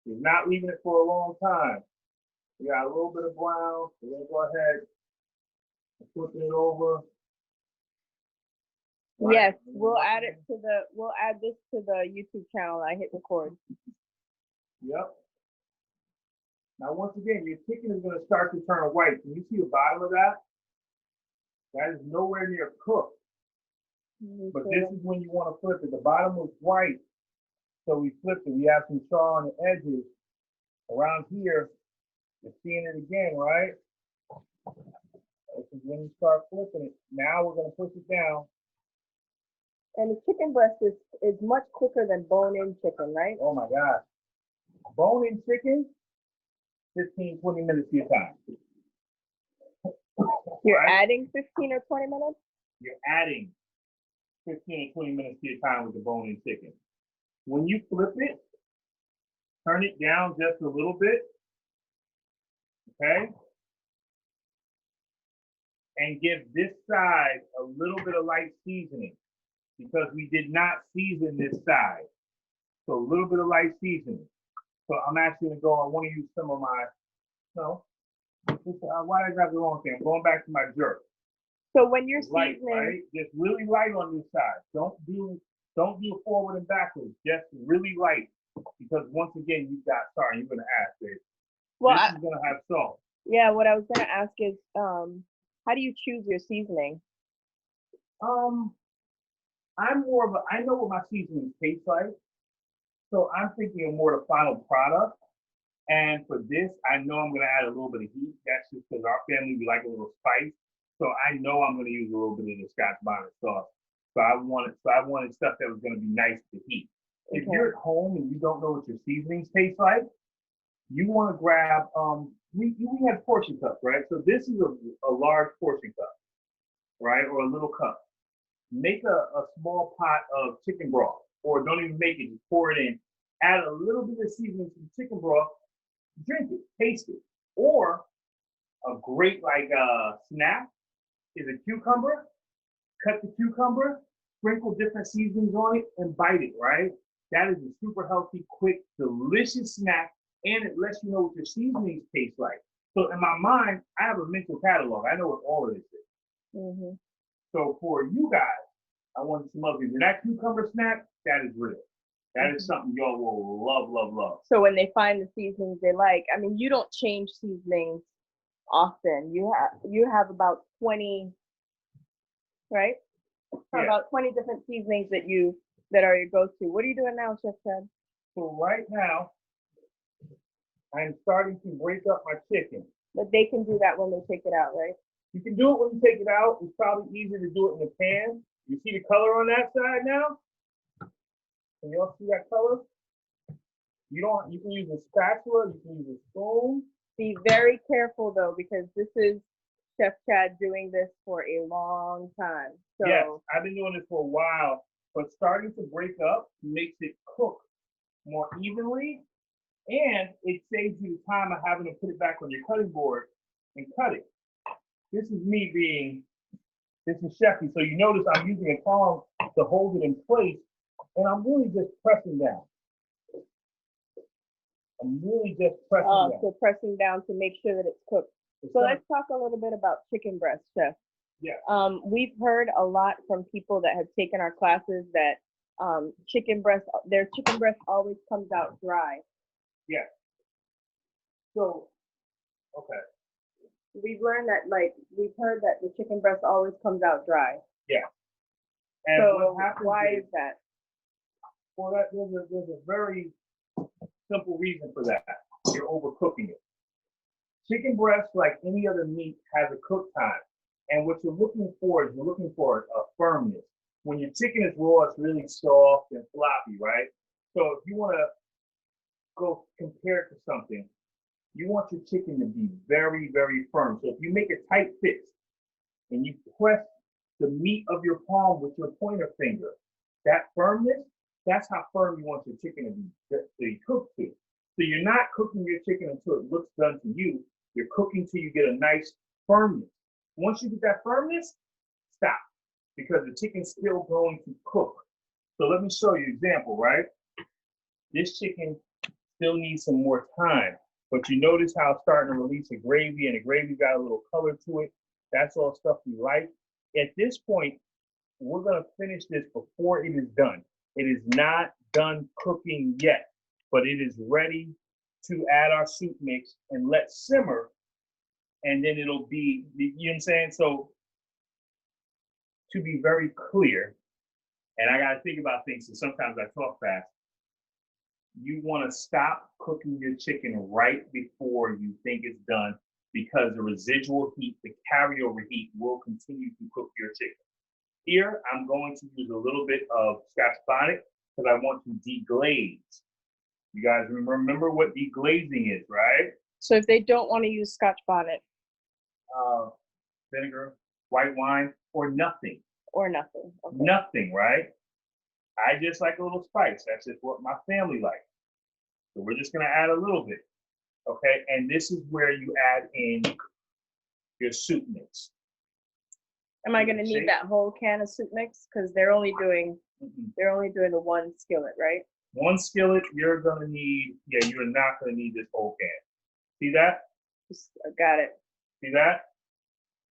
He's not leaving it for a long time. We got a little bit of brown. We're gonna go ahead and flipping it over. Yes, we'll add this to the YouTube channel. I hit record. Yep. Now, once again, your chicken is going to start to turn white. Can you see the bottom of that? That is nowhere near cooked. But this is when you want to flip it. The bottom was white, so we flipped it. We have some char on the edges. Around here, you're seeing it again, right? This is when you start flipping it. Now we're going to push it down. And the chicken breast is much quicker than bone-in chicken, right? Oh my God. Bone-in chicken, 15, 20 minutes of your time. You're adding 15 or 20 minutes? You're adding 15 or 20 minutes to your time with the bone-in chicken. When you flip it, turn it down just a little bit, okay? And give this side a little bit of light seasoning because we did not season this side. So a little bit of light seasoning. So I'm actually gonna go, I wanna use some of my, why did I grab the wrong thing? I'm going back to my jerk. So when you're light, seasoning, right? Just really light on this side. Don't do forward and backwards. Just really light. Because once again, you're gonna ask this. Well, this is gonna have salt. Yeah, what I was gonna ask is, how do you choose your seasoning? I know what my seasoning tastes like. So I'm thinking of more the final product. And for this, I know I'm gonna add a little bit of heat. That's just because our family, we like a little spice. So I know I'm gonna use a little bit of the Scotch bonnet sauce. So I wanted stuff that was gonna be nice to heat. Okay. If you're at home and you don't know what your seasonings taste like, you wanna grab, we have portion cups, right? So this is a large portion cup, right? Or a little cup. Make a small pot of chicken broth, or don't even make it, just pour it in. Add a little bit of seasoning to the chicken broth, drink it, taste it. Or a great snack is a cucumber. Cut the cucumber, sprinkle different seasonings on it, and bite it, right? That is a super healthy, quick, delicious snack, and it lets you know what your seasonings taste like. So in my mind, I have a mental catalog. I know what all of this is. Mm-hmm. So for you guys, I want some other things. And that cucumber snack, that is real. That is something y'all will love, love, love. So when they find the seasonings they like, I mean, you don't change seasonings often. You have about 20, right? Yeah. About 20 different seasonings that are your go-to. What are you doing now, Chef Ted? So right now, I'm starting to break up my chicken. But they can do that when they take it out, right? You can do it when you take it out. It's probably easier to do it in the pan. You see the color on that side now? Can y'all see that color? You can use a spatula, you can use a spoon. Be very careful though, because this is Chef Chad doing this for a long time. So yes, I've been doing this for a while, but starting to break up makes it cook more evenly, and it saves you the time of having to put it back on your cutting board and cut it. This is Chefy. So you notice I'm using a tongs to hold it in place, and I'm really just pressing down. So pressing down to make sure that it's cooked. So let's talk a little bit about chicken breast, Chef. Yeah. We've heard a lot from people that have taken our classes that their chicken breast always comes out dry. Yeah. So, okay. We've learned that, we've heard that the chicken breast always comes out dry. Yeah. And so why is that? Well, there's a very simple reason for that. You're overcooking it. Chicken breast, like any other meat, has a cook time. And what you're looking for a firmness. When your chicken is raw, it's really soft and floppy, right? So if you want to go compare it to something, you want your chicken to be very, very firm. So if you make a tight fist and you press the meat of your palm with your pointer finger, that firmness, that's how firm you want your chicken to be cooked to. So you're not cooking your chicken until it looks done to you. You're cooking till you get a nice firmness. Once you get that firmness, stop, because the chicken's still going to cook. So let me show you an example, right? This chicken still needs some more time. But you notice how it's starting to release the gravy, and the gravy got a little color to it. That's all stuff we like. At this point, we're gonna finish this before it is done. It is not done cooking yet, but it is ready to add our soup mix and let simmer, and then it'll be, you know what I'm saying? So to be very clear, and I gotta think about things, so sometimes I talk fast. You wanna stop cooking your chicken right before you think it's done, because the residual heat, the carryover heat, will continue to cook your chicken. Here, I'm going to use a little bit of Scotch bonnet because I want to deglaze. You guys remember what deglazing is, right? So if they don't want to use Scotch bonnet, vinegar, white wine, or nothing. Or nothing. Okay. Nothing, right? I just like a little spice. That's just what my family likes. So we're just gonna add a little bit, okay? And this is where you add in your soup mix. Am I gonna need that whole can of soup mix? Because they're only doing the one skillet, right? One skillet, you're gonna need, yeah, you're not gonna need this whole can. See that? Got it. See that?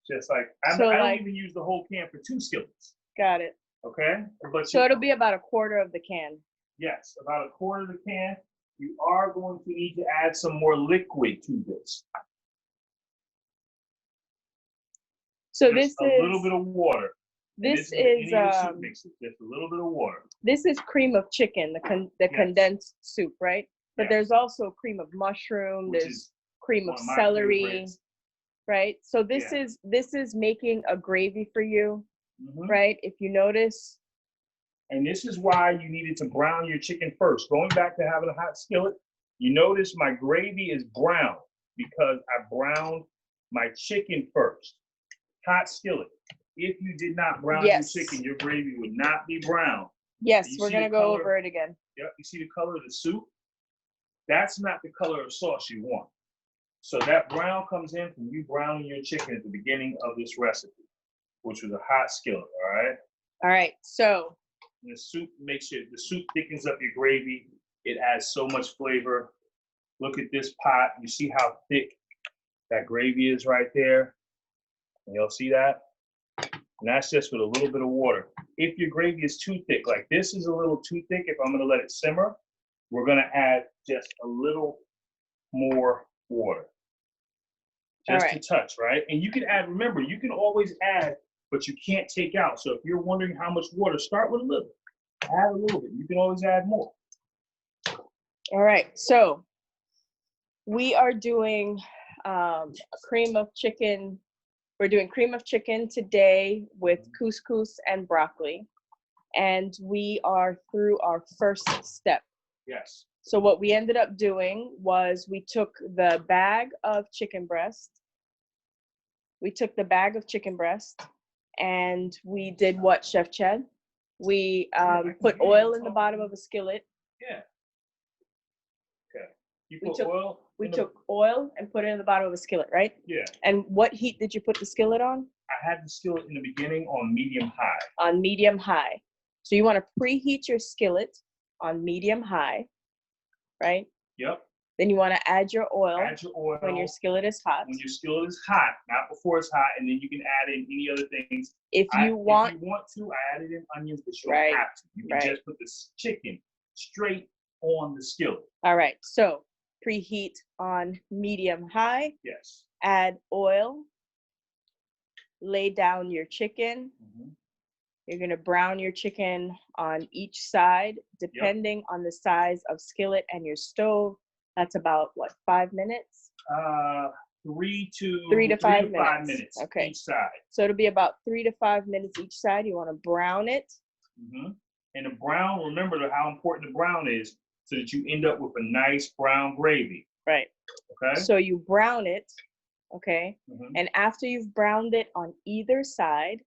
Just like, I don't even use the whole can for 2 skillets. Got it. Okay? But so it'll be about a quarter of the can. Yes, about a quarter of the can. You are going to need to add some more liquid to this. So just a little bit of water. This is just a little bit of water. This is cream of chicken, the condensed soup, right? But there's also cream of mushroom. There's cream of celery, right? So this is making a gravy for you, right? If you notice. And this is why you needed to brown your chicken first. Going back to having a hot skillet, you notice my gravy is brown because I browned my chicken first. Hot skillet. If you did not brown your chicken, your gravy would not be brown. Yes, we're gonna go over it again. Yep, you see the color of the soup? That's not the color of sauce you want. So that brown comes in from you browning your chicken at the beginning of this recipe, which was a hot skillet, all right? All right, so. And the soup the soup thickens up your gravy. It adds so much flavor. Look at this pot. You see how thick that gravy is right there? And you'll see that? And that's just with a little bit of water. If your gravy is too thick, like this is a little too thick, if I'm gonna let it simmer, we're gonna add just a little more water. Just to touch, right? And you can add, remember, you can always add, but you can't take out. So if you're wondering how much water, start with a little. Add a little bit. You can always add more. All right, so we are doing cream of chicken. We're doing cream of chicken today with couscous and broccoli. And we are through our first step. Yes. So what we ended up doing was we took the bag of chicken breast. And we did what, Chef Chad? We put oil in the bottom of a skillet. Yeah. Okay. We took oil and put it in the bottom of a skillet, right? Yeah. And what heat did you put the skillet on? I had the skillet in the beginning on medium high. On medium high. So you want to preheat your skillet on medium high, right? Yep. Then you want to add your oil. Add your oil. When your skillet is hot. When your skillet is hot, not before it's hot, and then you can add in any other things. If you want to, I added in onions, but you don't have to. You can just put the chicken straight on the skillet. All right. So preheat on medium high. Yes. Add oil. Lay down your chicken. You're going to brown your chicken on each side, depending on the size of skillet and your stove. That's about, what, 5 minutes? 3 to 5 minutes. Okay. Each side. So it'll be about 3 to 5 minutes each side. You want to brown it. And the brown, remember how important the brown is so that you end up with a nice brown gravy. Right. Okay. So you brown it. Okay. And after you've browned it on either side,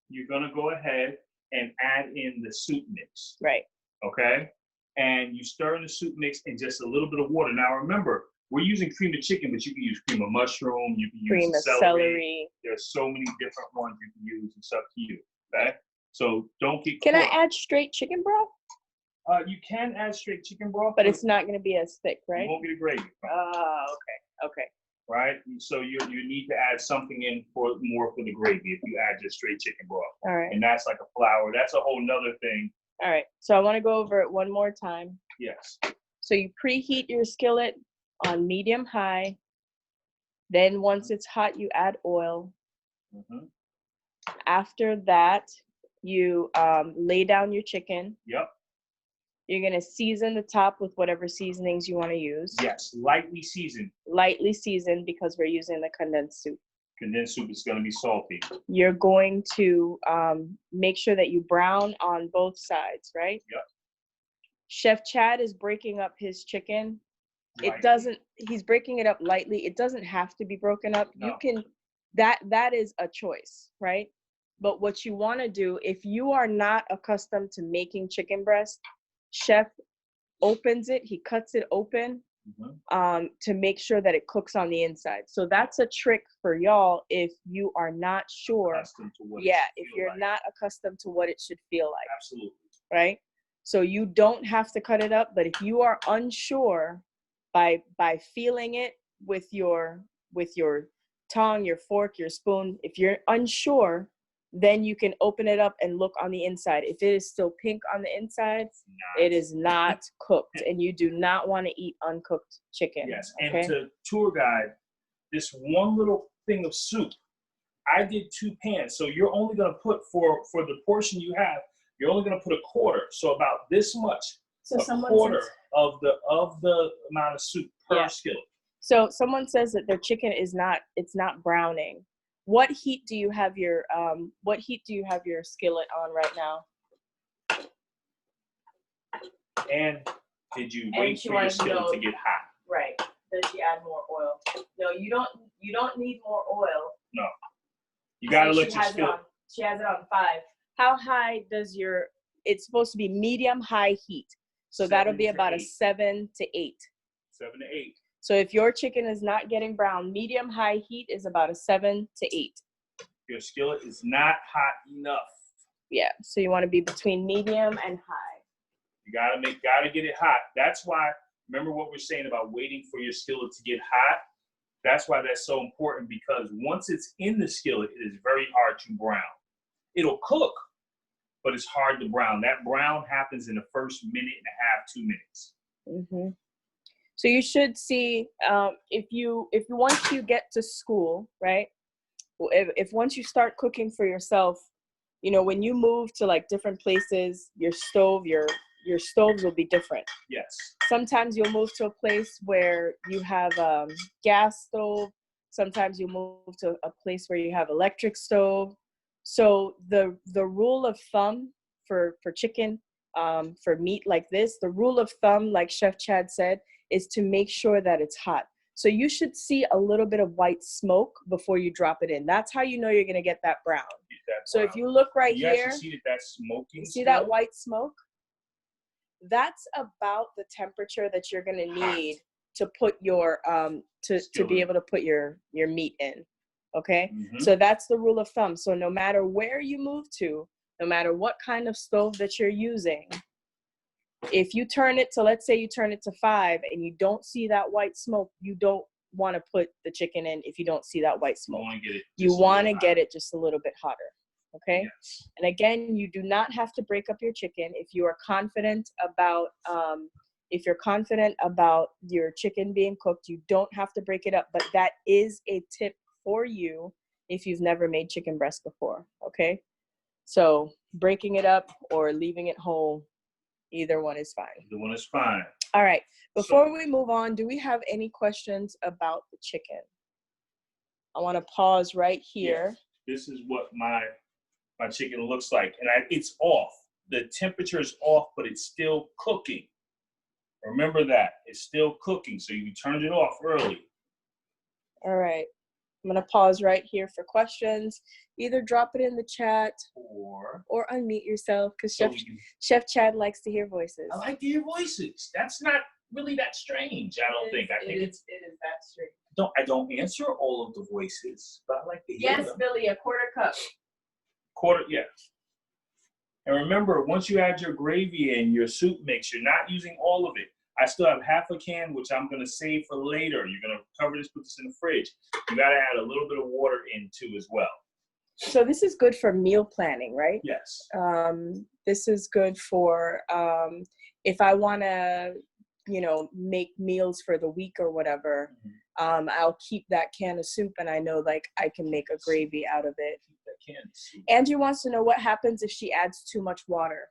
you're going to go ahead and add in the soup mix. Right. Okay. And you stir in the soup mix in just a little bit of water. Now remember, we're using cream of chicken, but you can use cream of mushroom. You can use cream of celery. There's so many different ones you can use. It's up to you. Okay. So don't get. Can I add straight chicken broth? You can add straight chicken broth, but it's not going to be as thick, right? You won't get a gravy. Okay. Right? So you need to add something in for more for the gravy if you add just straight chicken broth. All right. And that's like a flour. That's a whole nother thing. All right. So I want to go over it one more time. Yes. So you preheat your skillet on medium high. Then once it's hot, you add oil. Mm-hmm. After that, you lay down your chicken. Yep. You're going to season the top with whatever seasonings you want to use. Yes, lightly seasoned. Lightly seasoned because we're using the condensed soup. Condensed soup is going to be salty. You're going to make sure that you brown on both sides, right? Yep. Chef Chad is breaking up his chicken. He's breaking it up lightly. It doesn't have to be broken up. No. You can, that is a choice, right? But what you want to do, if you are not accustomed to making chicken breast, Chef opens it, he cuts it open to make sure that it cooks on the inside. So that's a trick for y'all if you are not sure. If you're not accustomed to what it should feel like. Absolutely. Right? So you don't have to cut it up, but if you are unsure by feeling it with your tongue, your fork, your spoon, if you're unsure, then you can open it up and look on the inside. If it is still pink on the inside, it is not cooked, and you do not want to eat uncooked chicken. Yes, okay? And to tour guide, this one little thing of soup, I did 2 pans, so you're only going to put, for the portion you have, you're only going to put a quarter, so about this much, so a quarter of the amount of soup per skillet. So someone says that their chicken is not browning. What heat do you have your skillet on right now? And did you wait for your skillet to get hot? Right. Does she add more oil? No, you don't need more oil. No. You gotta let your skillet. She has it on 5. How high does it's supposed to be medium high heat. So that'll be about a 7 to 8. 7 to 8. So if your chicken is not getting brown, medium high heat is about a 7 to 8. Your skillet is not hot enough. Yeah, so you want to be between medium and high. You gotta get it hot. That's why, remember what we're saying about waiting for your skillet to get hot? That's why that's so important, because once it's in the skillet, it is very hard to brown. It'll cook, but it's hard to brown. That brown happens in the first minute and a half, 2 minutes. Mm-hmm. So you should see, if once you get to school, right? If once you start cooking for yourself, when you move to like different places, your stoves will be different. Yes. Sometimes you'll move to a place where you have gas stove. Sometimes you move to a place where you have electric stove. So the rule of thumb for chicken, for meat like this, the rule of thumb, like Chef Chad said, is to make sure that it's hot. So you should see a little bit of white smoke before you drop it in. That's how you know you're going to get that brown. So if you look right here, you actually see that's smoking. See that white smoke? That's about the temperature that you're going to need to put your to be able to put your meat in. Okay? Mm-hmm. So that's the rule of thumb. So no matter where you move to, no matter what kind of stove that you're using, if you turn it to, let's say you turn it to 5 and you don't see that white smoke, you don't want to put the chicken in if you don't see that white smoke. You want to get it just a little bit hotter. Okay? Yes. And again, you do not have to break up your chicken. If you are confident about your chicken being cooked, you don't have to break it up. But that is a tip for you if you've never made chicken breast before. Okay? So breaking it up or leaving it whole, either one is fine. Either one is fine. All right. Before we move on, do we have any questions about the chicken? I want to pause right here. Yes. This is what my chicken looks like. And it's off. The temperature is off, but it's still cooking. Remember that. It's still cooking, so you turned it off early. All right. I'm going to pause right here for questions. Either drop it in the chat or unmute yourself, because Chef Chad likes to hear voices. I like to hear voices. That's not really that strange, I don't think. I think it is that strange. I don't answer all of the voices, but I like to hear them. Yes, Billy, a quarter cup. Yeah. And remember, once you add your gravy in, your soup mix, you're not using all of it. I still have half a can, which I'm going to save for later. You're going to cover this, put this in the fridge. You got to add a little bit of water in too as well. So this is good for meal planning, right? Yes. This is good for if I want to, you know, make meals for the week or whatever. I'll keep that can of soup, and I know like I can make a gravy out of it. Angie wants to know what happens if she adds too much water.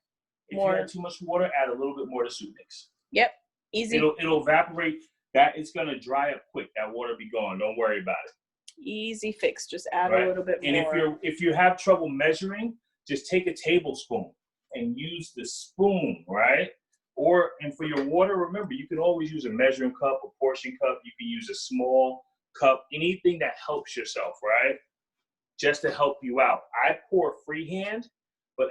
If you add too much water, add a little bit more to soup mix. Yep, easy. It'll evaporate. That is gonna dry up quick. That water be gone. Don't worry about it. Easy fix. Just add a little bit more. And if you have trouble measuring, just take a tablespoon and use the spoon, right? And for your water, remember, you can always use a measuring cup, a portion cup. You can use a small cup, anything that helps yourself, right? Just to help you out. I pour freehand, but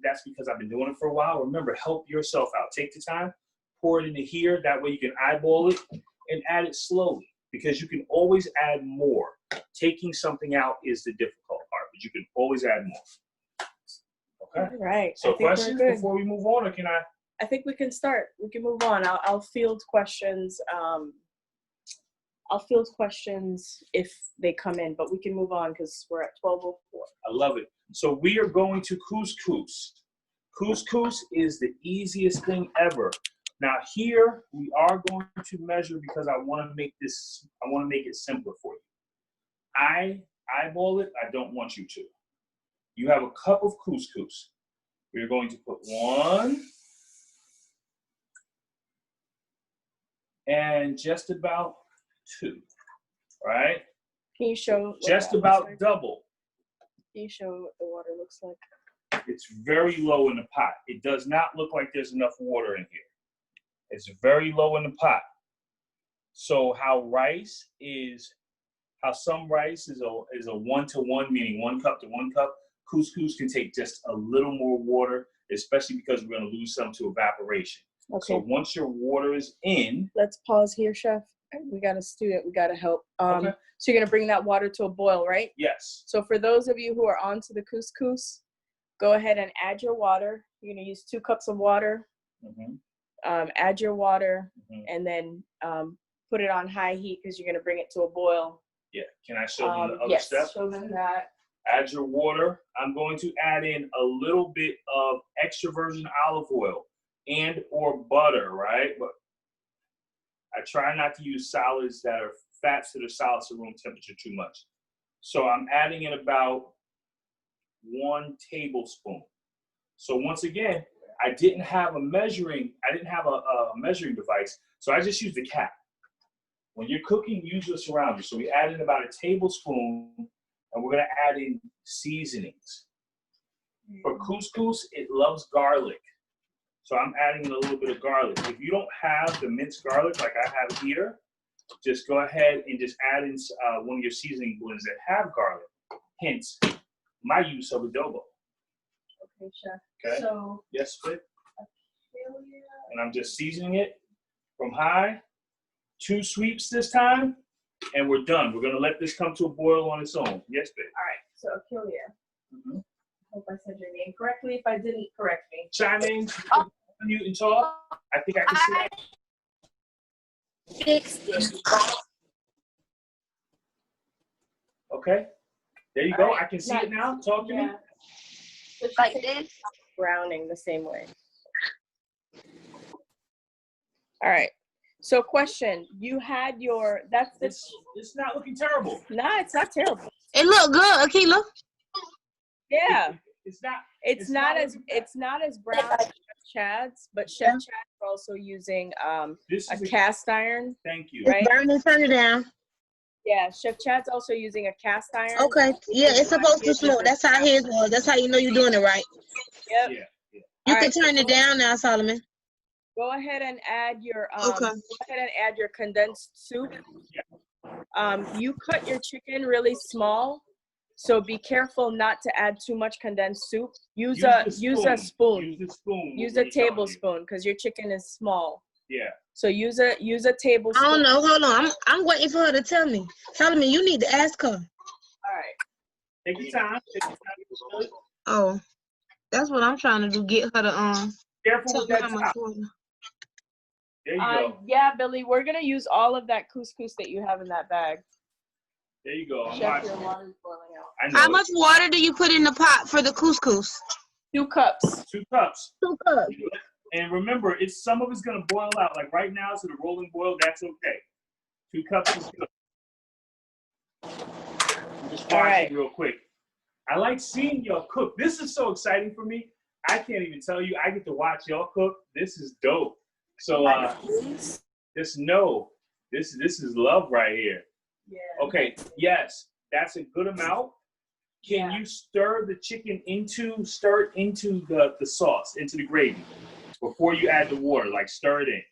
that's because I've been doing it for a while. Remember, help yourself out. Take the time, pour it into here. That way you can eyeball it and add it slowly, because you can always add more. Taking something out is the difficult part, but you can always add more. Okay. All right. So questions before we move on, or can I? I think we can start. We can move on. I'll field questions. I'll field questions if they come in, but we can move on because we're at 12:04. I love it. So we are going to Cous. Cous is the easiest thing ever. Now here we are going to measure because I want to make it simpler for you. I eyeball it. I don't want you to. You have a cup of couscous. We're going to put 1 and just about 2, right? Can you show? Just about double. Can you show what the water looks like? It's very low in the pot. It does not look like there's enough water in here. It's very low in the pot. So how some rice is a 1-to-1, meaning 1 cup to 1 cup. Couscous can take just a little more water, especially because we're going to lose some to evaporation. Okay. So once your water is in. Let's pause here, Chef. We got a student. We got to help. Okay. So you're going to bring that water to a boil, right? Yes. So for those of you who are onto the couscous, go ahead and add your water. You're going to use 2 cups of water. Add your water, and then put it on high heat because you're going to bring it to a boil. Yeah. Can I show them the other step? Yes, show them that. Add your water. I'm going to add in a little bit of extra virgin olive oil and or butter, right? But I try not to use solids that are fats that are solids to room temperature too much. So I'm adding in about 1 tablespoon. So once again, I didn't have a measuring device, so I just used a cap. When you're cooking, use your surroundings. So we add in about a tablespoon, and we're gonna add in seasonings. For couscous, it loves garlic. So I'm adding in a little bit of garlic. If you don't have the minced garlic like I have here, just go ahead and just add in one of your seasoning blends that have garlic. Hence, my use of adobo. Okay, Chef. Okay. So yes, Split. And I'm just seasoning it from high. 2 sweeps this time, and we're done. We're gonna let this come to a boil on its own. Yes, babe. All right. So Akelia. Hope I said your name correctly. If I didn't, correct me. Chime in, mute and talk. I think I can see. Fix this. Okay. There you go. I can see it now. Talk to me. Like this. Browning the same way. All right. So question, you had your, it's not looking terrible. Nah, it's not terrible. It look good, Akila. Yeah. It's not as brown as Chef Chad's, but Chef Chad's also using a cast iron. Thank you. Right? Burn it down. Yeah, Chef Chad's also using a cast iron. Okay. Yeah, it's supposed to smoke. That's how his was. That's how you know you're doing it right. Yep. Yeah. You can turn it down now, Solomon. Go ahead and add your condensed soup. You cut your chicken really small, so be careful not to add too much condensed soup. Use a spoon. Use a tablespoon because your chicken is small. Yeah. So use a tablespoon. I don't know. Hold on. I'm waiting for her to tell me. Solomon, you need to ask her. All right. Take your time. Oh, That's what I'm trying to do. Get her to Careful tell with me that how much top. water. There you go. Yeah, Billy, we're gonna use all of that couscous that you have in that bag. There you go. I'm Chef, watching. your water's boiling out. I know. How much water do you put in the pot for the couscous? 2 cups. 2 cups. 2 cups. And remember, some of it's gonna boil out. Like right now, it's in a rolling boil. That's okay. 2 cups is good. I'm just watching real quick. I like seeing y'all cook. This is so exciting for me. I can't even tell you. I get to watch y'all cook. This is dope. So this is love right here. Yeah. Okay. Yes, that's a good amount. Can you stir the chicken into the sauce, into the gravy, before you add the water? Like stir it in.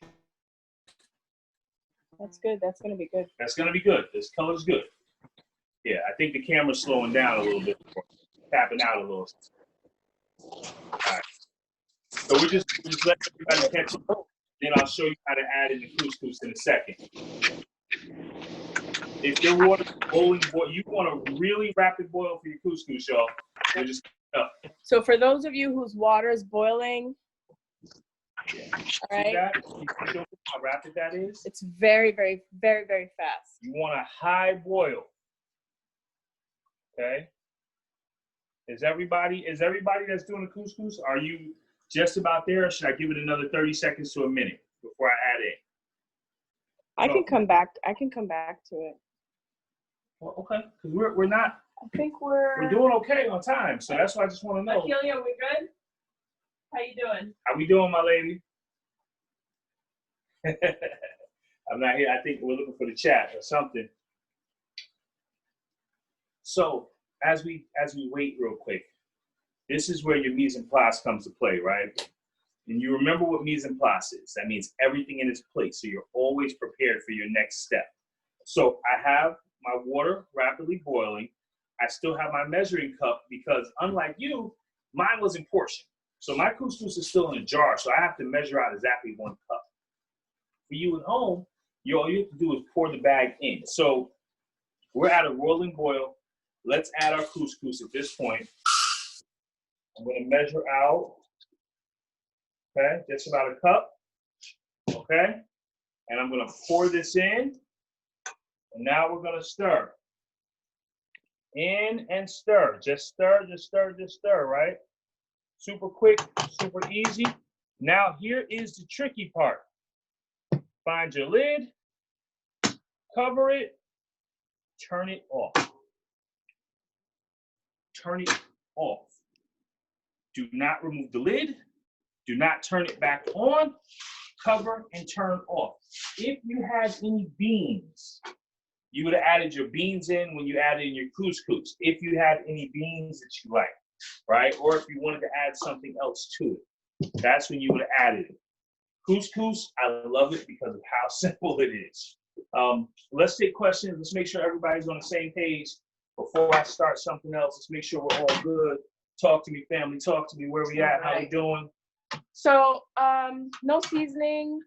That's good. That's gonna be good. That's gonna be good. This color's good. Yeah, I think the camera's slowing down a little bit, tapping out a little. All right. So we just let everybody catch up. Then I'll show you how to add in the couscous in a second. If your water's boiling, you want a really rapid boil for your couscous, y'all. You just So for those of you whose water is boiling, all right, see that? Can you show how rapid that is? it's very, very, very, very fast. You want a high boil. Okay. Is everybody that's doing the couscous? Are you just about there, or should I give it another 30 seconds to a minute before I add it? I can come back to it. Well, okay, because we're not. I think we're We're doing okay on time, so that's why I just want to know. Akelia, we good? How you doing? How we doing, my lady? I'm not here. I think we're looking for the chat or something. So as we wait real quick, this is where your mise en place comes to play, right? And you remember what mise en place is. That means everything in its place, so you're always prepared for your next step. So I have my water rapidly boiling. I still have my measuring cup because unlike you, mine was in portion. So my couscous is still in a jar, so I have to measure out exactly 1 cup. For you at home, all you have to do is pour the bag in. So we're at a rolling boil. Let's add our couscous at this point. I'm going to measure out, okay, just about a cup, okay? And I'm going to pour this in. And now we're going to stir. In and stir. Just stir, just stir, just stir, right? Super quick, super easy. Now here is the tricky part. Find your lid, cover it, turn it off. Turn it off. Do not remove the lid. Do not turn it back on. Cover and turn off. If you had any beans, you would have added your beans in when you added in your couscous. If you had any beans that you like, right? Or if you wanted to add something else to it, that's when you would have added it. Couscous, I love it because of how simple it is. Let's take questions. Let's make sure everybody's on the same page before I start something else. Let's make sure we're all good. Talk to me, family. Talk to me. Where we at? How we doing? So, no seasoning,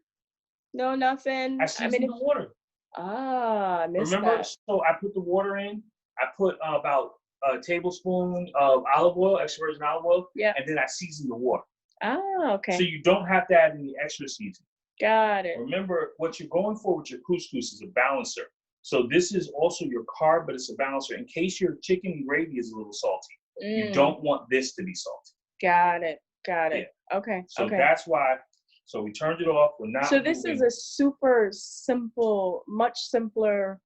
no nothing. I seasoned the water. I missed Remember? that. So I put the water in. I put about a tablespoon of olive oil, extra virgin olive oil. Yeah. And then I seasoned the water. Ah, okay. So you don't have to add any extra seasoning. Got it. Remember, what you're going for with your couscous is a balancer. So this is also your carb, but it's a balancer. In case your chicken gravy is a little salty, you don't want this to be salty. Got it. Got it. Yeah. Okay. So that's why. So we turned it off. We're not. So this is a super simple, much simpler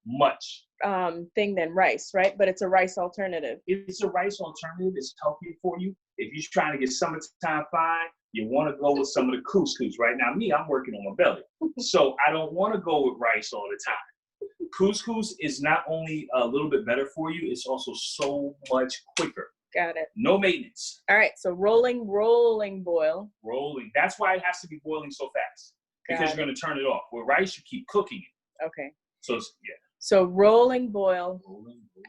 thing than rice, right? But it's a rice alternative. It's a rice alternative. It's healthy for you. If you're trying to get summertime fine, you want to go with some of the couscous. Right now, I'm working on my belly. So I don't want to go with rice all the time. Couscous is not only a little bit better for you, it's also so much quicker. Got it. No maintenance. All right. So rolling boil. Rolling. That's why it has to be boiling so fast. Because you're going to turn it off. With rice, you keep cooking it. Okay. So, yeah. So rolling boil.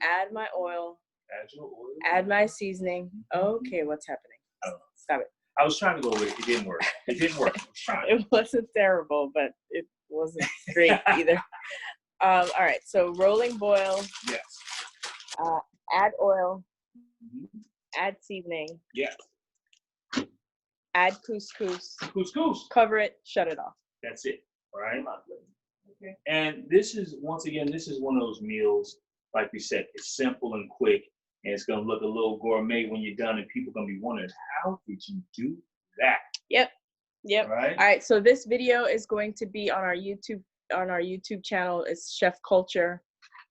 Add my oil. Add your oil. Add my seasoning. Okay, what's happening? I don't know. Stop it. I was trying to go with it. It didn't work. It didn't work. It wasn't terrible, but it wasn't great either. All right. So rolling boil. Yes. Add oil. Add seasoning. Yes. add couscous, Couscous. cover it, shut it off. That's it, right? Okay. And this is, once again, this is one of those meals, like we said, it's simple and quick, and it's gonna look a little gourmet when you're done, and people are gonna be wondering, how did you do that? Yep. All right. All right. So this video is going to be on our YouTube channel. It's Chef Culture.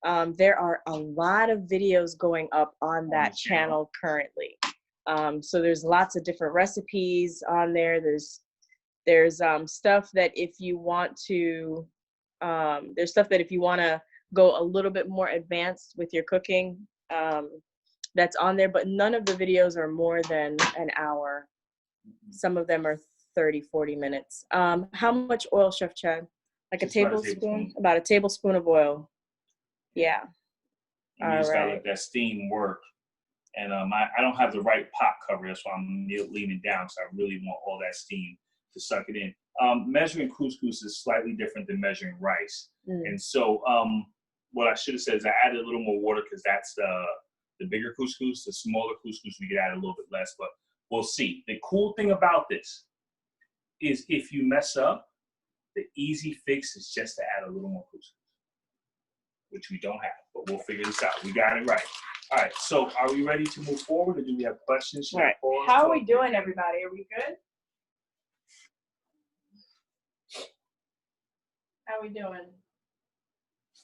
There are a lot of videos going up on that channel currently. So there's lots of different recipes on there. There's stuff that if you want to, go a little bit more advanced with your cooking, that's on there, but none of the videos are more than an hour. Some of them are 30-40 minutes. How much oil, Chef Chad? Like Just a tablespoon? About a tablespoon of oil. Yeah. And you just gotta let that steam work. And I don't have the right pot cover, that's why I'm leaning down, because I really want all that steam to suck it in. Measuring couscous is slightly different than measuring rice. And so what I should have said is I added a little more water, because that's the bigger couscous. The smaller couscous, we could add a little bit less, but we'll see. The cool thing about this is if you mess up, the easy fix is just to add a little more couscous, which we don't have, but we'll figure this out. We got it right. All right, so are we ready to move forward, or do we have questions? All right. How are we doing, everybody? Are we good? How are we doing?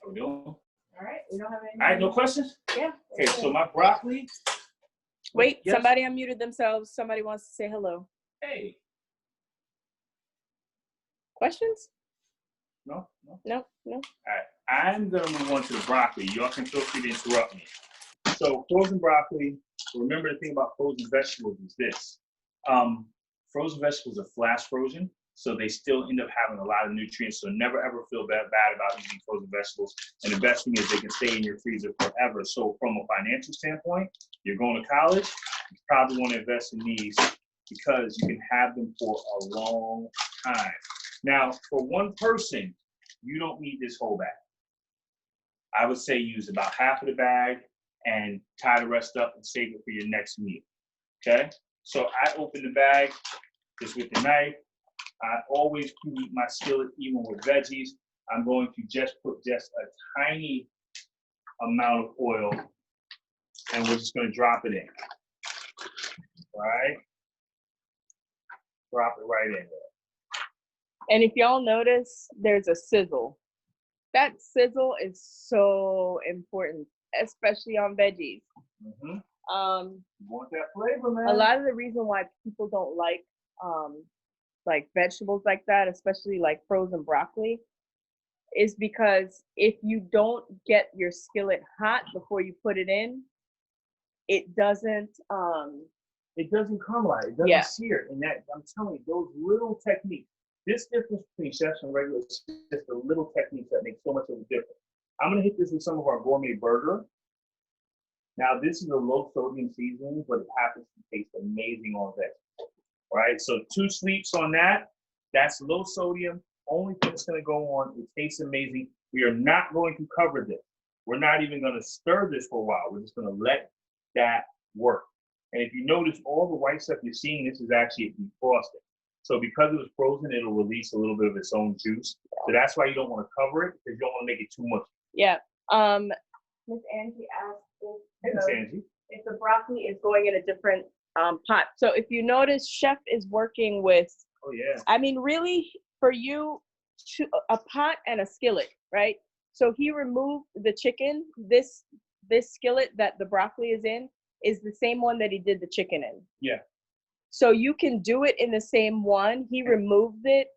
How we doing? All right. We don't have any. All right, no questions? Yeah. Okay, so my broccoli. Wait, Yes? somebody unmuted themselves. Somebody wants to say hello. Hey. Questions? No? No. All right, I'm gonna move on to the broccoli. Y'all can feel free to interrupt me. So frozen broccoli, remember the thing about frozen vegetables is this. Frozen vegetables are flash frozen, so they still end up having a lot of nutrients, so never ever feel bad about eating frozen vegetables. And the best thing is they can stay in your freezer forever. So from a financial standpoint, you're going to college, you probably want to invest in these because you can have them for a long time. Now, for one person, you don't need this whole bag. I would say use about half of the bag and tie the rest up and save it for your next meal, okay? So I open the bag just with the knife. I always preheat my skillet even with veggies. I'm going to just put just a tiny amount of oil, and we're just gonna drop it in, all right? Drop it right in there. And if y'all notice, there's a sizzle. That sizzle is so important, especially on veggies. You want that flavor, man. A lot of the reason why people don't like vegetables like that, especially like frozen broccoli, is because if you don't get your skillet hot before you put it in, it doesn't caramelize, it doesn't sear. And that, I'm telling you, those little techniques, this difference between chefs and regular is just the little techniques that make so much of a difference. I'm gonna hit this with some of our gourmet burger. Now, this is a low sodium seasoning, but it happens to taste amazing on vegetables. All right, so 2 sweeps on that. That's low sodium. Only thing that's gonna go on, it tastes amazing. We are not going to cover this. We're not even gonna stir this for a while. We're just gonna let that work. And if you notice, all the white stuff you're seeing, this is actually defrosted. So because it was frozen, it'll release a little bit of its own juice. So that's why you don't want to cover it, because you don't want to make it too much. Yeah. Miss Angie asked if the broccoli is going in a different pot. So if you notice, Chef is working with, I mean, really, for you, a pot and a skillet, right? So he removed the chicken. This skillet that the broccoli is in is the same one that he did the chicken in. Yeah. So you can do it in the same one. He removed it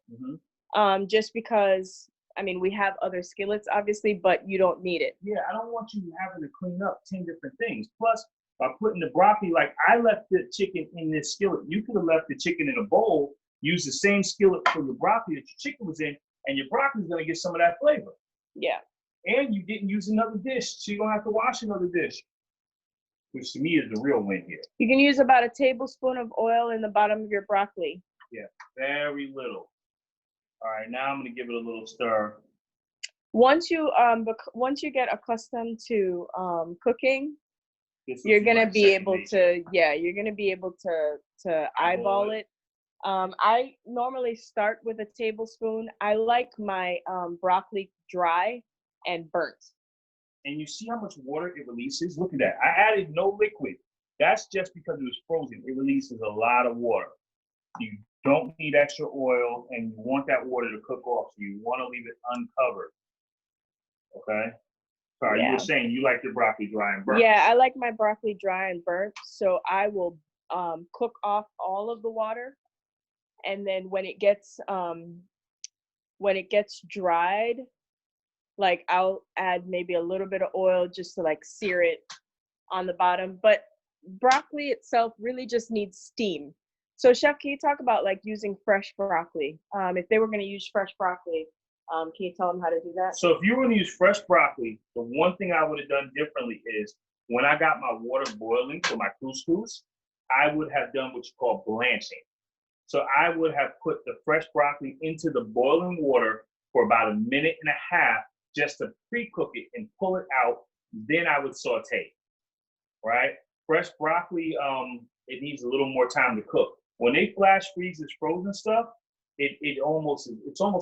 just because, I mean, we have other skillets, obviously, but you don't need it. Yeah, I don't want you having to clean up 10 different things. Plus, by putting the broccoli, like I left the chicken in this skillet. You could have left the chicken in a bowl, use the same skillet for your broccoli that your chicken was in, and your broccoli is going to get some of that flavor. Yeah. And you didn't use another dish, so you don't have to wash another dish, which to me is the real win here. You can use about a tablespoon of oil in the bottom of your broccoli. Yeah, very little. All right, now I'm going to give it a little stir. Once you get accustomed to cooking, you're gonna be able to, you're gonna be able to eyeball it I normally start with a tablespoon. I like my broccoli dry and burnt. And you see how much water it releases? Look at that. I added no liquid. That's just because it was frozen. It releases a lot of water. You don't need extra oil, and you want that water to cook off, so you want to leave it uncovered. Okay? Sorry, you were saying you like your broccoli dry and burnt. Yeah, I like my broccoli dry and burnt, so I will cook off all of the water, and then when it gets dried, like I'll add maybe a little bit of oil just to like sear it on the bottom. But broccoli itself really just needs steam. So Chef, can you talk about like using fresh broccoli? If they were going to use fresh broccoli, can you tell them how to do that? So if you were going to use fresh broccoli, the one thing I would have done differently is when I got my water boiling for my couscous, I would have done what you call blanching. So I would have put the fresh broccoli into the boiling water for about a minute and a half just to pre-cook it and pull it out. Then I would saute, right? Fresh broccoli, it needs a little more time to cook. When they flash freeze this frozen stuff, it's almost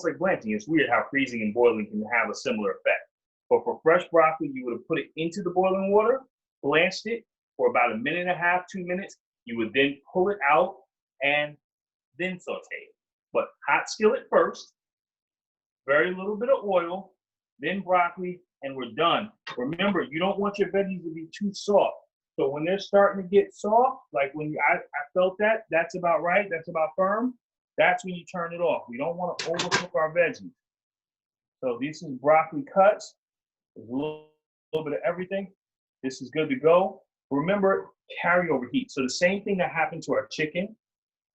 like blanching. It's weird how freezing and boiling can have a similar effect. But for fresh broccoli, you would have put it into the boiling water, blanched it for about a minute and a half, 2 minutes. You would then pull it out and then saute it. But hot skillet first, very little bit of oil, then broccoli, and we're done. Remember, you don't want your veggies to be too soft. So when they're starting to get soft, like when I felt that's about right, that's about firm, that's when you turn it off. We don't want to overcook our veggies. So this is broccoli cuts, a little bit of everything. This is good to go. Remember, carryover heat. So the same thing that happened to our chicken,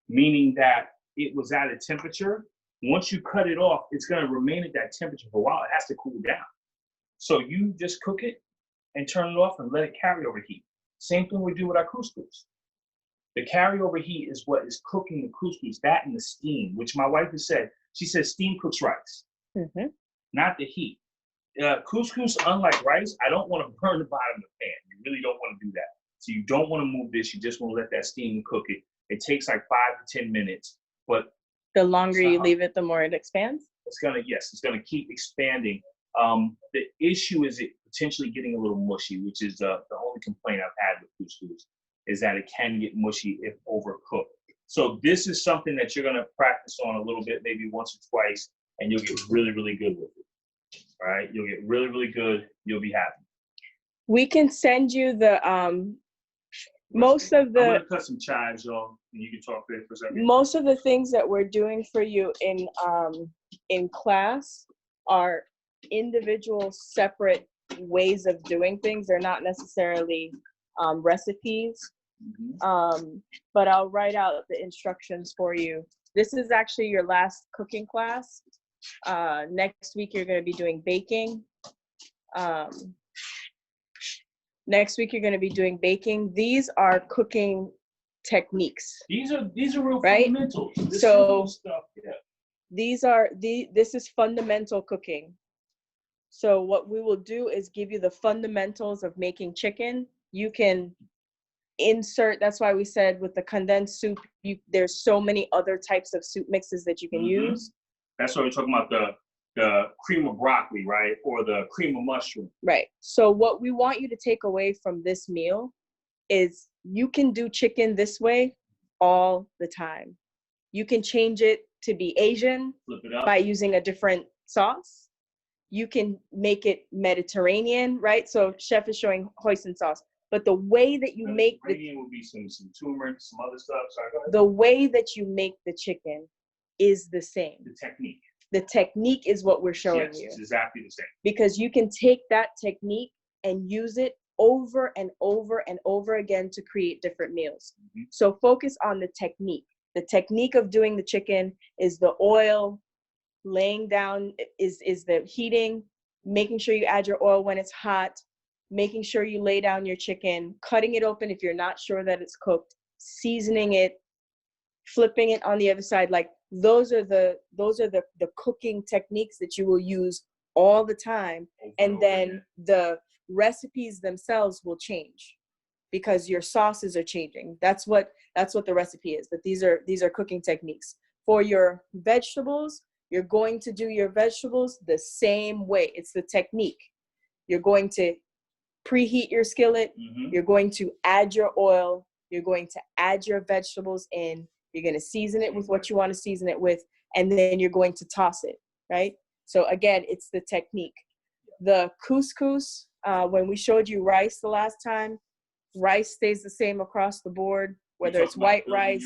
meaning that it was at a temperature. Once you cut it off, it's going to remain at that temperature for a while. It has to cool down. So you just cook it and turn it off and let it carry over heat. Same thing we do with our couscous. The carryover heat is what is cooking the couscous, that and the steam, which my wife has said. She says steam cooks rice, not the heat. Couscous, unlike rice, I don't want to burn the bottom of the pan. You really don't want to do that. So you don't want to move this. You just want to let that steam cook it. It takes like 5 to 10 minutes, but the longer you leave it, the more it expands. It's gonna keep expanding. The issue is it potentially getting a little mushy, which is the only complaint I've had with couscous, is that it can get mushy if overcooked. So this is something that you're gonna practice on a little bit, maybe once or twice, and you'll get really, really good with it. All right, you'll get really, really good. You'll be happy. We can send you the most of the. I'm gonna cut some chives, y'all, and you can talk there for a second. Most of the things that we're doing for you in class are individual, separate ways of doing things. They're not necessarily recipes. But I'll write out the instructions for you. This is actually your last cooking class. Next week you're going to be doing baking. Next week you're going to be doing baking. These are cooking techniques. These are real fundamentals. This So stuff, yeah. This is fundamental cooking. So what we will do is give you the fundamentals of making chicken. You can insert, that's why we said with the condensed soup, there's so many other types of soup mixes that you can use. That's why we're talking about the cream of broccoli, right? Or the cream of mushroom. Right. So what we want you to take away from this meal is you can do chicken this way all the time. You can change it to be Asian by using a different sauce. You can make it Mediterranean, right? So chef is showing hoisin sauce. But the way that you make the would be some turmeric, some other stuff. Sorry, go ahead. The way that you make the chicken is the same. The technique. The technique is what we're showing you. It's exactly the same. Because you can take that technique and use it over and over and over again to create different meals. So focus on the technique. The technique of doing the chicken is the oil, laying down is the heating, making sure you add your oil when it's hot, making sure you lay down your chicken, cutting it open if you're not sure that it's cooked, seasoning it, flipping it on the other side. Like those are the cooking techniques that you will use all the time. And then the recipes themselves will change. because your sauces are changing. That's what the recipe is. But these are cooking techniques. For your vegetables, you're going to do your vegetables the same way. It's the technique. You're going to preheat your skillet. You're going to add your oil. You're going to add your vegetables in. You're going to season it with what you want to season it with, and then you're going to toss it, right? So again, it's the technique. The couscous, when we showed you rice the last time, rice stays the same across the board, whether it's white rice,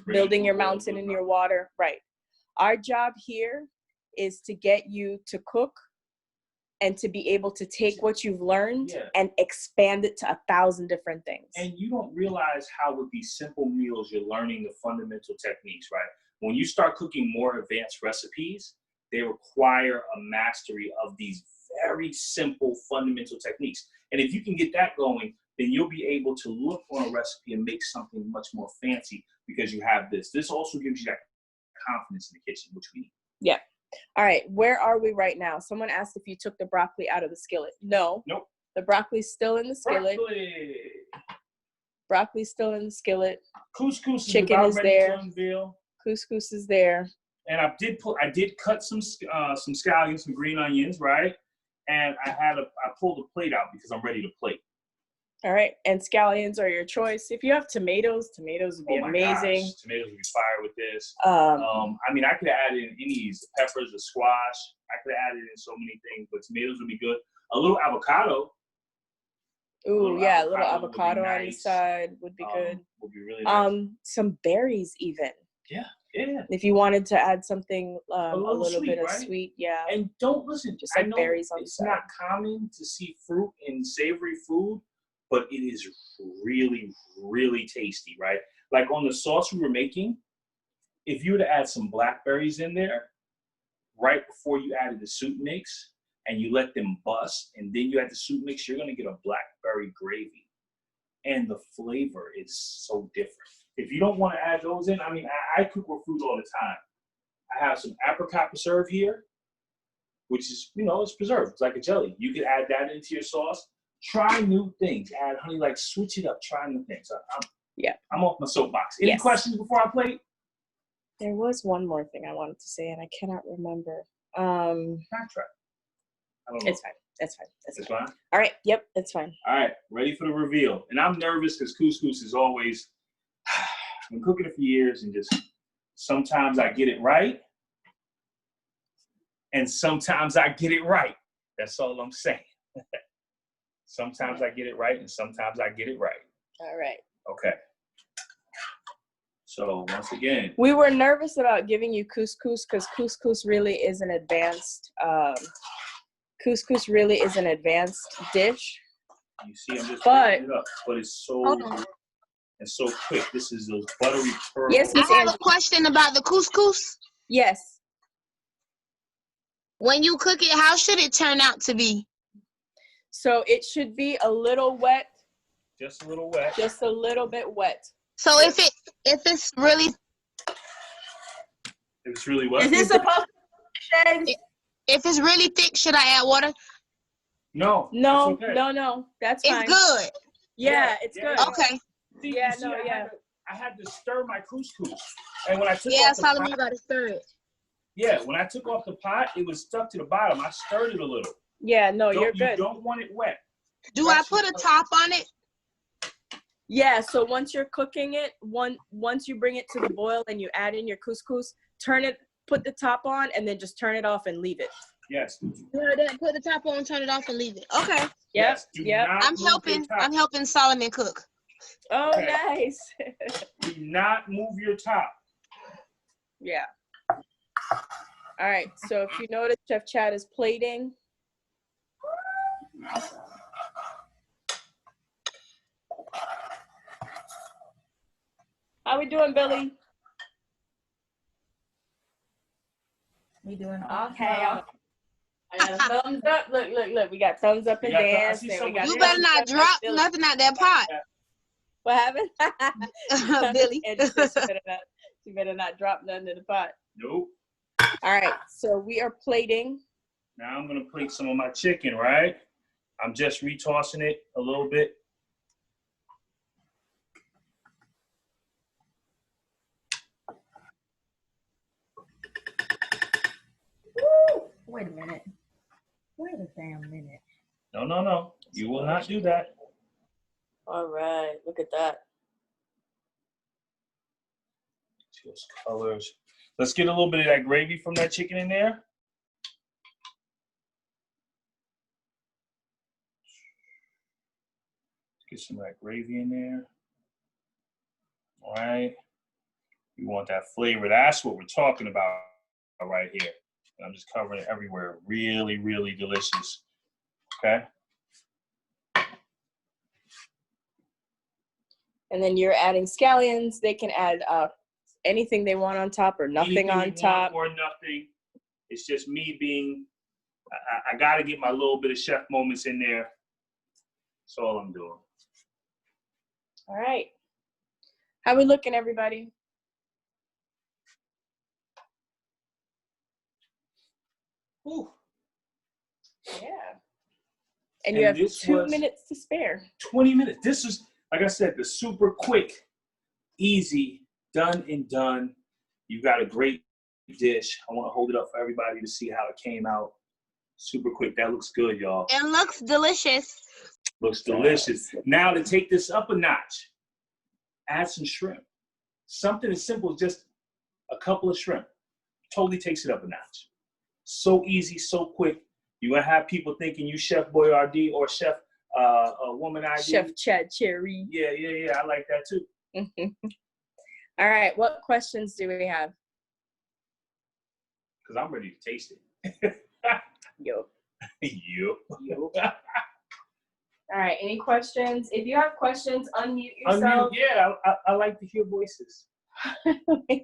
building your mountain in your water, right? Our job here is to get you to cook and to be able to take what you've learned and expand it to 1,000 different things. And you don't realize how with these simple meals, you're learning the fundamental techniques, right? When you start cooking more advanced recipes, they require a mastery of these very simple fundamental techniques. And if you can get that going, then you'll be able to look on a recipe and make something much more fancy because you have this. This also gives you that confidence in the kitchen, which we need. Yeah. All right. Where are we right now? Someone asked if you took the broccoli out of the skillet. No. Nope. The broccoli's still in the skillet. Broccoli's still in the skillet. Couscous Chicken is ready there. to unveil. Couscous is there. And I did cut some scallions, some green onions, right? And I pulled the plate out because I'm ready to plate. All right, and scallions are your choice. If you have tomatoes would be amazing. Gosh, tomatoes would be fire with this. I mean, I could add in any of these, the peppers, the squash. I could add it in so many things, but tomatoes would be good. A little avocado. Ooh, yeah, a little avocado on the side would be good. Would be really nice. Some berries even. Yeah. If you wanted to add something, a little sweet, bit of right? sweet, yeah. And don't listen. Just like berries on the side. It's not common to see fruit in savory food, but it is really, really tasty, right? Like on the sauce we were making, if you were to add some blackberries in there right before you added the soup mix and you let them bust and then you add the soup mix, you're going to get a blackberry gravy. And the flavor is so different. If you don't want to add those in, I mean, I cook with fruit all the time. I have some apricot preserve here, which is, it's preserved. It's like a jelly. You can add that into your sauce. Try new things. Add honey, like switch it up. Try new things. I'm off my soapbox. Any questions before I plate? There was one more thing I wanted to say, and I cannot remember. Backtrack. I don't know. It's fine. That's fine. It's fine? All right. Yep, that's fine. All right. Ready for the reveal. And I'm nervous because couscous is always, I've been cooking it for years and just sometimes I get it right. And sometimes I get it right. That's all I'm saying. Sometimes I get it right and sometimes I get it right. All right. Okay. So once again. We were nervous about giving you couscous because couscous really is an advanced dish. You see, I'm just putting it up, but it's so quick. This is those buttery pearls. Yes, I have a question about the couscous. Yes. When you cook it, how should it turn out to be? So it should be a little wet. Just a little wet. Just a little bit wet. So if it's really wet. Is this supposed to be if it's really thick, should I add water? No. No, okay. no. That's fine. It's good. Yeah, it's good. Okay. See, Yeah, I had to stir my couscous. And when I took off the pot, you gotta stir it. Yeah, when I took off the pot, it was stuck to the bottom. I stirred it a little. Yeah, no, you're good. You don't want it wet. Do I put a top on it? Yeah, so once you're cooking it, once you bring it to the boil and you add in your couscous, put the top on, and then just turn it off and leave it. Yes. Put the top on, turn it off, and leave it. Okay. Yep. Yep. I'm helping Solomon cook. Oh, okay. Nice. Do not move your top. Yeah. All right. So if you notice, Chef Chad is plating. How we doing, Billy? We doing okay. I got a thumbs up. Look. We got thumbs up and dance. You better not drop nothing out that pot. What happened? Billy. She better not drop nothing in the pot. Nope. All right. So we are plating. Now I'm going to plate some of my chicken, right? I'm just retossing it a little bit. Wait a minute. Wait a damn minute. No, no, no. You will not do that. All right, look at that. Those colors. Let's get a little bit of that gravy from that chicken in there. Get some of that gravy in there. All right. You want that flavor. That's what we're talking about right here. And I'm just covering it everywhere. Really, really delicious. Okay. And then you're adding scallions. They can add anything they want on top or nothing on top. Or nothing. It's just me being, I got to get my little bit of chef moments in there. That's all I'm doing. All right. How we looking, everybody? Ooh. Yeah. And you have 2 minutes to spare. 20 minutes. This is, like I said, the super quick, easy, done and done. You got a great dish. I want to hold it up for everybody to see how it came out. Super quick. That looks good, y'all. It looks delicious. Looks delicious. Now to take this up a notch, add some shrimp. Something as simple as just a couple of shrimp. Totally takes it up a notch. So easy, so quick. You're going to have people thinking you Chef Boyardee or Chef Woman ID. Chef Chad Cherry. Yeah. I like that too. All right. What questions do we have? Because I'm ready to taste it. Yup. Yup. All right. Any questions? If you have questions, unmute yourself. Yeah, I like to hear voices.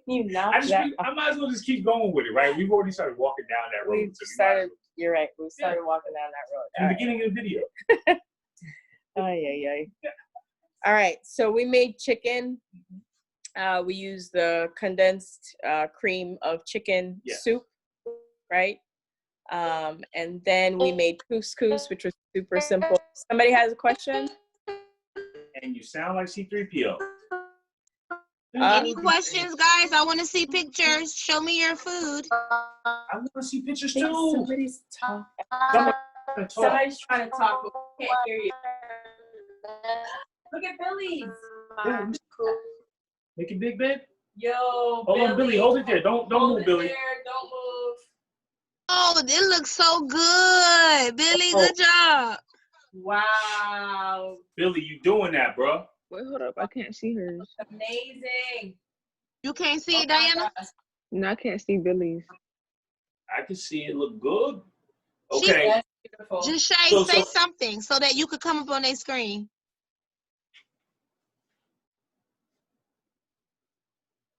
You knock I might as well just keep going with it, right? We've already started walking down that road. You're right. We started walking down that road. In the beginning of the video. Ay. All right. So we made chicken. We used the condensed cream of chicken soup, right? And then we made couscous, which was super simple. Somebody has a question? And you sound like C3PO. Any questions, guys? I want to see pictures. Show me your food. I want to see pictures too. Somebody's talking. Somebody's trying to talk, but we can't hear you. Look at Billy's. Yeah, make it big, babe. Yo, Hold on, Billy. Hold it there. Don't move, Billy. Don't move. Oh, it looks so good. Billy, good job. Wow. Billy, you doing that, bro? Wait, hold up. I can't see hers. Amazing. You can't see it, Diana? No, I can't see Billy's. I can see it look good. Okay. That's beautiful. Just say something so that you could come up on their screen.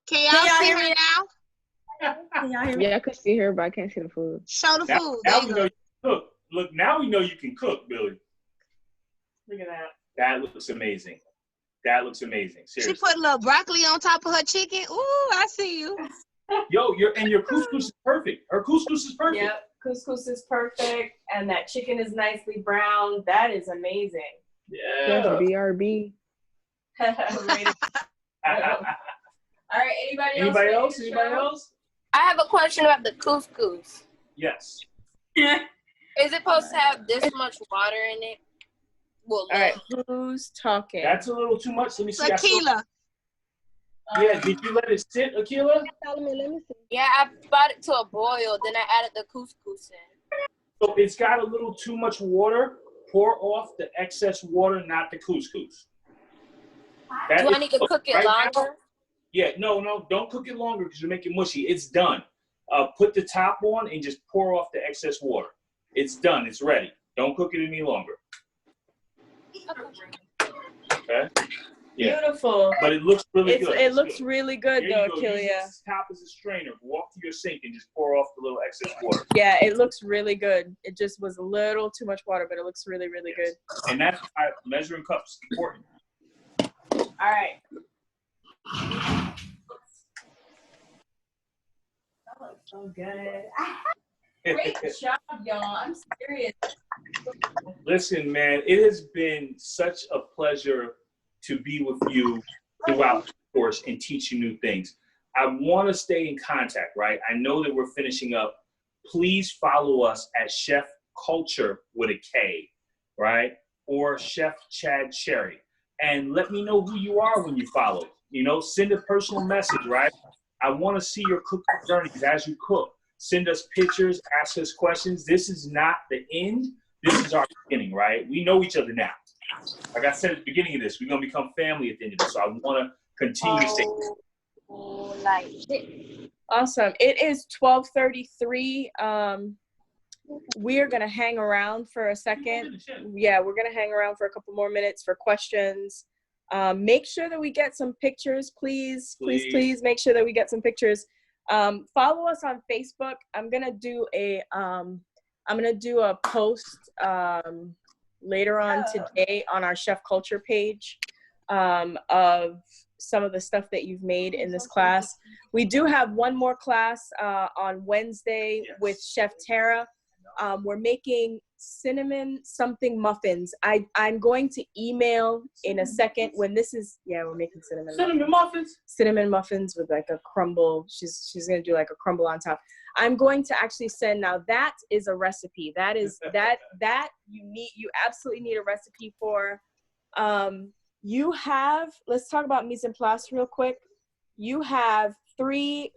Can y'all see her now? Can y'all hear me? Yeah, I could see her, but I can't see the food. Show the food. Now There we you know go. you can cook. Look, now we know you can cook, Billy. Look at that. That looks amazing. That looks amazing. Seriously. She put a little broccoli on top of her chicken. Ooh, I see you. Yo, your couscous is perfect. Her couscous is perfect. Yep, couscous is perfect, and that chicken is nicely browned. That is amazing. Yeah. That's BRB. All right, Anybody else? Anybody else? I have a question about the couscous. Yes. Is it supposed to have this much water in it? Well, All right, who's talking? That's a little too much. Let me see. Tequila. Yeah, did you let it sit, Akila? Let me see. yeah, I brought it to a boil. Then I added the couscous in. So it's got a little too much water. Pour off the excess water, not the couscous. Do I need to cook it right longer? now, yeah, no, don't cook it longer because you make it mushy. It's done. Put the top on and just pour off the excess water. It's done. It's ready. Don't cook it any longer. Okay. Yeah. Beautiful. But it looks really good. It looks really good though, Use Akilia. this top as a strainer. Walk to your sink and just pour off the little excess water. Yeah, it looks really good. It just was a little too much water, but it looks really, really good. And that's why measuring cups is important. All right. That looks so good. Great job, y'all. I'm serious. Listen, man, it has been such a pleasure to be with you throughout the course and teach you new things. I want to stay in contact, right? I know that we're finishing up please follow us at Chef Culture with a K, right? Or Chef Chad Cherry. And let me know who you are when you follow. You know, send a personal message, right? I want to see your cooking journeys as you cook. Send us pictures, ask us questions. This is not the end. This is our beginning, right? We know each other now. Like I said at the beginning of this, we're going to become family at the end of this. So I want to continue to stay. Awesome. It is 12:33. We are going to hang around for a second. Yeah, we're going to hang around for a couple more minutes for questions. Make sure that we get some pictures, please. Please make sure that we get some pictures. Follow us on Facebook. I'm going to do a post later on today on our Chef Culture page of some of the stuff that you've made in this class. We do have one more class on Wednesday with Chef Tara. We're making cinnamon something muffins. I'm going to email in a second when this is, we're making cinnamon muffins. Cinnamon muffins with like a crumble. She's going to do like a crumble on top. I'm going to actually send, now that is a recipe. That you absolutely need a recipe for. Let's talk about mise en place real quick. You have 3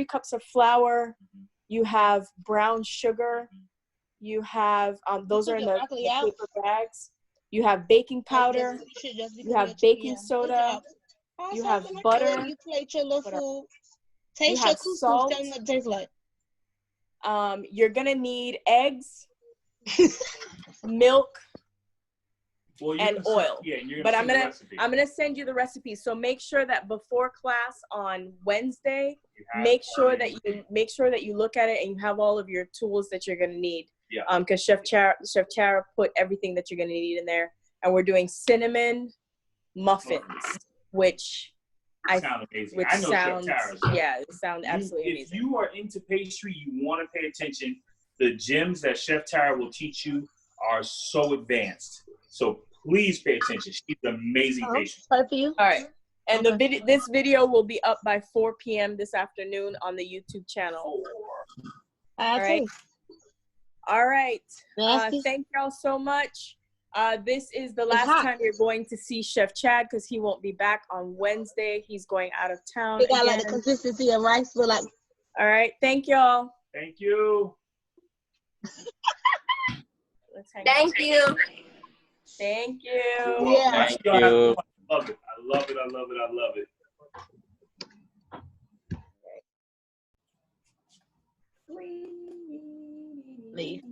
cups of flour. You have brown sugar. You have, those are in the paper bags. You have baking powder. You have baking soda. You have butter. You plate your little food. Taste You have your salt. Tell me what it tastes like. You're gonna need eggs, milk, and oil. But I'm gonna send you the recipe. So make sure that before class on Wednesday, make sure that you look at it and you have all of your tools that you're gonna need. Because Chef Tara put everything that you're gonna need in there, and we're doing cinnamon muffins, which sound amazing. I know sounds, Chef Tara's. it sounds absolutely amazing. If you are into pastry, you want to pay attention. The gems that Chef Tara will teach you are so advanced. So please pay attention. She's an amazing pastry. Sorry for you. All right. And this video will be up by 4 p.m. this afternoon on the YouTube channel. All right. All right. Thank y'all so much. This is the last time you're going to see Chef Chad because he won't be back on Wednesday. He's going out of town. We got like the consistency of rice, but like. All right. Thank y'all. Thank you. Thank you. Thank you. Yeah. Thank you. I love it. I love it. I love it. I love it. Leave.